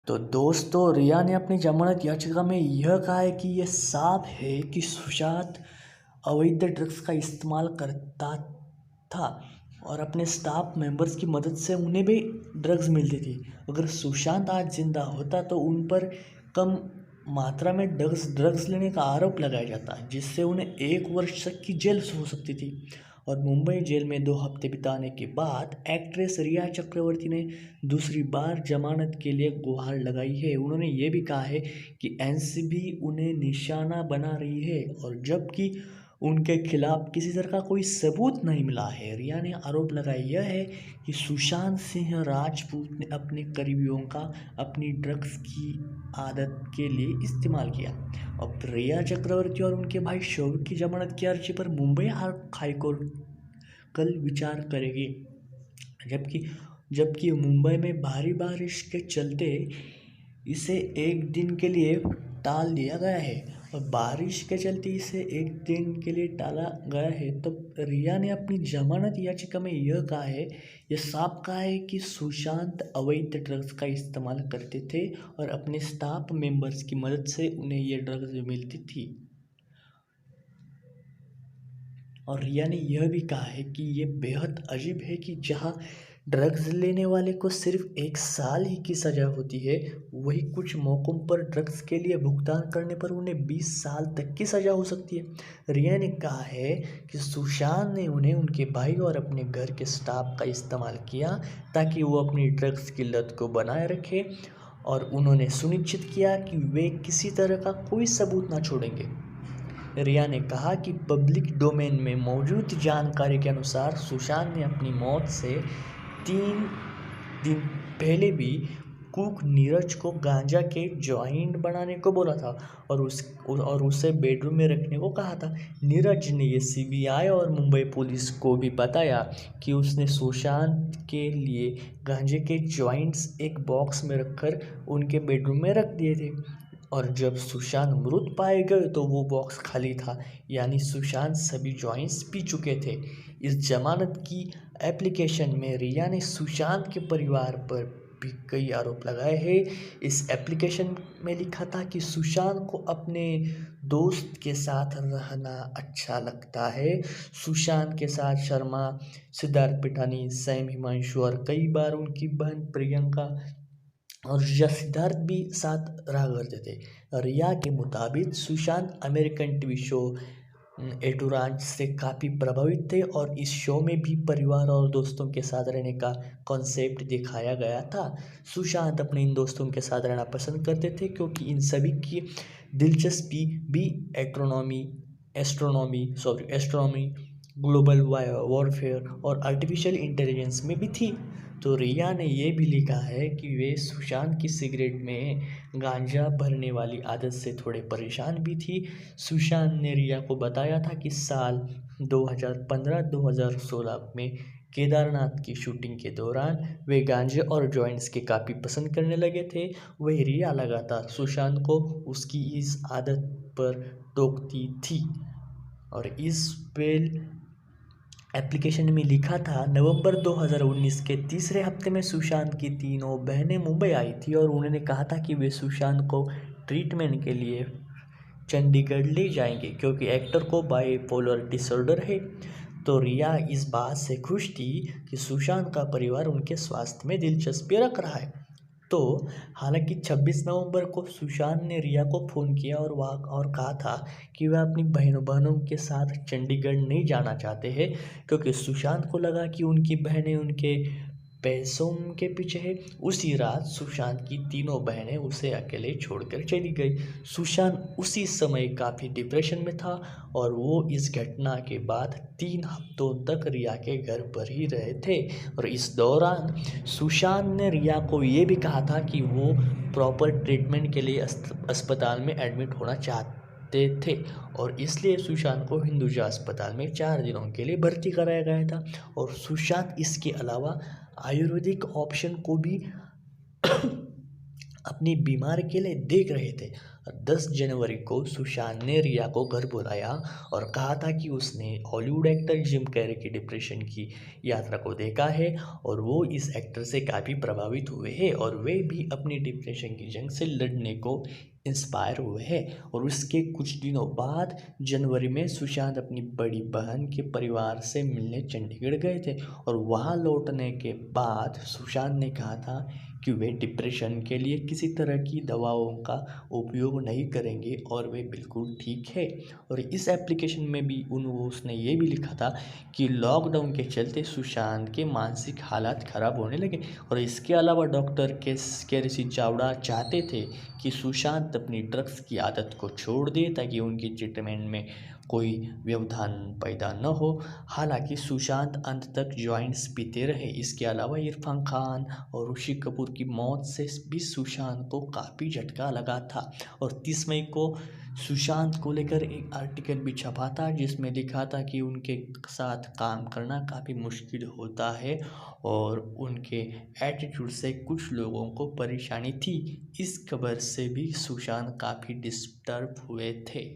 तो दोस्तों, रिया ने अपनी जमानत याचिका में यह कहा है कि यह साफ है कि सुशांत अवैध ड्रग्स का इस्तेमाल करता था और अपने स्टाफ मेंबर्स की मदद से उन्हें भी ड्रग्स मिलती थी। अगर सुशांत आज जिंदा होता तो उन पर कम मात्रा में ड्रग्स लेने का आरोप लगाया जाता, जिससे उन्हें 1 वर्ष तक की जेल हो सकती थी। और मुंबई जेल में 2 हफ्ते बिताने के बाद एक्ट्रेस रिया चक्रवर्ती ने दूसरी बार जमानत के लिए गुहार लगाई है। उन्होंने ये भी कहा है कि एनसीबी उन्हें निशाना बना रही है और जबकि उनके खिलाफ किसी तरह का कोई सबूत नहीं मिला है। रिया ने आरोप लगाया यह है कि सुशांत सिंह राजपूत ने अपने करीबियों का अपनी ड्रग्स की आदत के लिए इस्तेमाल किया। अब रिया चक्रवर्ती और उनके भाई शौविक की जमानत की अर्जी पर मुंबई हाईकोर्ट कल विचार करेगी, जबकि मुंबई में भारी बारिश के चलते इसे 1 दिन के लिए टाल दिया गया है। और बारिश के चलते इसे 1 दिन के लिए टाला गया है। तो रिया ने अपनी जमानत याचिका में यह कहा है, यह साफ कहा है कि सुशांत अवैध ड्रग्स का इस्तेमाल करते थे और अपने स्टाफ मेंबर्स की मदद से उन्हें ये ड्रग्स मिलती थी। और रिया ने यह भी कहा है कि ये बेहद अजीब है कि जहां ड्रग्स लेने वाले को सिर्फ 1 साल ही की सज़ा होती है, वही कुछ मौक़ों पर ड्रग्स के लिए भुगतान करने पर उन्हें 20 साल तक की सज़ा हो सकती है। रिया ने कहा है कि सुशांत ने उन्हें, उनके भाई और अपने घर के स्टाफ का इस्तेमाल किया ताकि वो अपनी ड्रग्स की लत को बनाए रखें और उन्होंने सुनिश्चित किया कि वे किसी तरह का कोई सबूत न छोड़ेंगे। रिया ने कहा कि पब्लिक डोमेन में मौजूद जानकारी के अनुसार सुशांत ने अपनी मौत से 3 दिन पहले भी कुक नीरज को गांजा के जॉइंट बनाने को बोला था और उसे बेडरूम में रखने को कहा था। नीरज ने ये सीबीआई और मुंबई पुलिस को भी बताया कि उसने सुशांत के लिए गांजे के जॉइंट्स एक बॉक्स में रखकर उनके बेडरूम में रख दिए थे और जब सुशांत मृत पाए गए तो वो बॉक्स खाली था, यानी सुशांत सभी जॉइंट्स पी चुके थे। इस जमानत की एप्लीकेशन में रिया ने सुशांत के परिवार पर भी कई आरोप लगाए हैं। इस एप्लीकेशन में लिखा था कि सुशांत को अपने दोस्त के साथ रहना अच्छा लगता है। सुशांत के साथ शर्मा, सिद्धार्थ पिठानी, सैम हिमांशु और कई बार उनकी बहन प्रियंका और सिद्धार्थ भी साथ रहा करते थे। रिया के मुताबिक सुशांत अमेरिकन टीवी शो एटुरांच से काफ़ी प्रभावित थे और इस शो में भी परिवार और दोस्तों के साथ रहने का कॉन्सेप्ट दिखाया गया था। सुशांत अपने इन दोस्तों के साथ रहना पसंद करते थे क्योंकि इन सभी की दिलचस्पी भी एस्ट्रोनॉमी, ग्लोबल वॉरफेयर और आर्टिफिशियल इंटेलिजेंस में भी थी। तो रिया ने ये भी लिखा है कि वे सुशांत की सिगरेट में गांजा भरने वाली आदत से थोड़े परेशान भी थी। सुशांत ने रिया को बताया था कि साल 2015-2016 में केदारनाथ की शूटिंग के दौरान वे गांजे और जॉइंट्स के काफ़ी पसंद करने लगे थे। वही रिया लगातार सुशांत को उसकी इस आदत पर टोकती थी और इस बेल एप्लीकेशन में लिखा था, नवंबर 2019 के तीसरे हफ्ते में सुशांत की तीनों बहनें मुंबई आई थी और उन्होंने कहा था कि वे सुशांत को ट्रीटमेंट के लिए चंडीगढ़ ले जाएंगे क्योंकि एक्टर को बाइपोलर डिसऑर्डर है। तो रिया इस बात से खुश थी कि सुशांत का परिवार उनके स्वास्थ्य में दिलचस्पी रख रहा है। तो हालांकि 26 नवंबर को सुशांत ने रिया को फ़ोन किया और कहा था कि वह अपनी बहनों के साथ चंडीगढ़ नहीं जाना चाहते हैं क्योंकि सुशांत को लगा कि उनकी बहनें उनके पैसों के पीछे है। उसी रात सुशांत की तीनों बहनें उसे अकेले छोड़कर चली गई। सुशांत उसी समय काफ़ी डिप्रेशन में था और वो इस घटना के बाद 3 हफ्तों तक रिया के घर पर ही रहे थे और इस दौरान सुशांत ने रिया को ये भी कहा था कि वो प्रॉपर ट्रीटमेंट के लिए अस्पताल में एडमिट होना चाहते थे और इसलिए सुशांत को हिंदुजा अस्पताल में 4 दिनों के लिए भर्ती कराया गया था। और सुशांत इसके अलावा आयुर्वेदिक ऑप्शन को भी अपनी बीमार के लिए देख रहे थे। 10 जनवरी को सुशांत ने रिया को घर बुलाया और कहा था कि उसने हॉलीवुड एक्टर जिम कैरी की डिप्रेशन की यात्रा को देखा है और वो इस एक्टर से काफ़ी प्रभावित हुए हैं और वे भी अपनी डिप्रेशन की जंग से लड़ने को इंस्पायर हुए हैं। और उसके कुछ दिनों बाद जनवरी में सुशांत अपनी बड़ी बहन के परिवार से मिलने चंडीगढ़ गए थे और वहाँ लौटने के बाद सुशांत ने कहा था कि वे डिप्रेशन के लिए किसी तरह की दवाओं का उपयोग नहीं करेंगे और वे बिल्कुल ठीक है। और इस एप्लीकेशन में भी उसने ये भी लिखा था कि लॉकडाउन के चलते सुशांत के मानसिक हालात ख़राब होने लगे और इसके अलावा डॉक्टर के ऋषि चावड़ा चाहते थे कि सुशांत अपनी ड्रग्स की आदत को छोड़ दे ताकि उनकी ट्रीटमेंट में कोई व्यवधान पैदा न हो। हालांकि सुशांत अंत तक जॉइंट्स पीते रहे। इसके अलावा इरफान खान और ऋषि कपूर की मौत से भी सुशांत को काफ़ी झटका लगा था और 30 मई को सुशांत को लेकर एक आर्टिकल भी छपा था जिसमें लिखा था कि उनके साथ काम करना काफ़ी मुश्किल होता है और उनके एटीट्यूड से कुछ लोगों को परेशानी थी। इस खबर से भी सुशांत काफ़ी डिस्टर्ब हुए थे।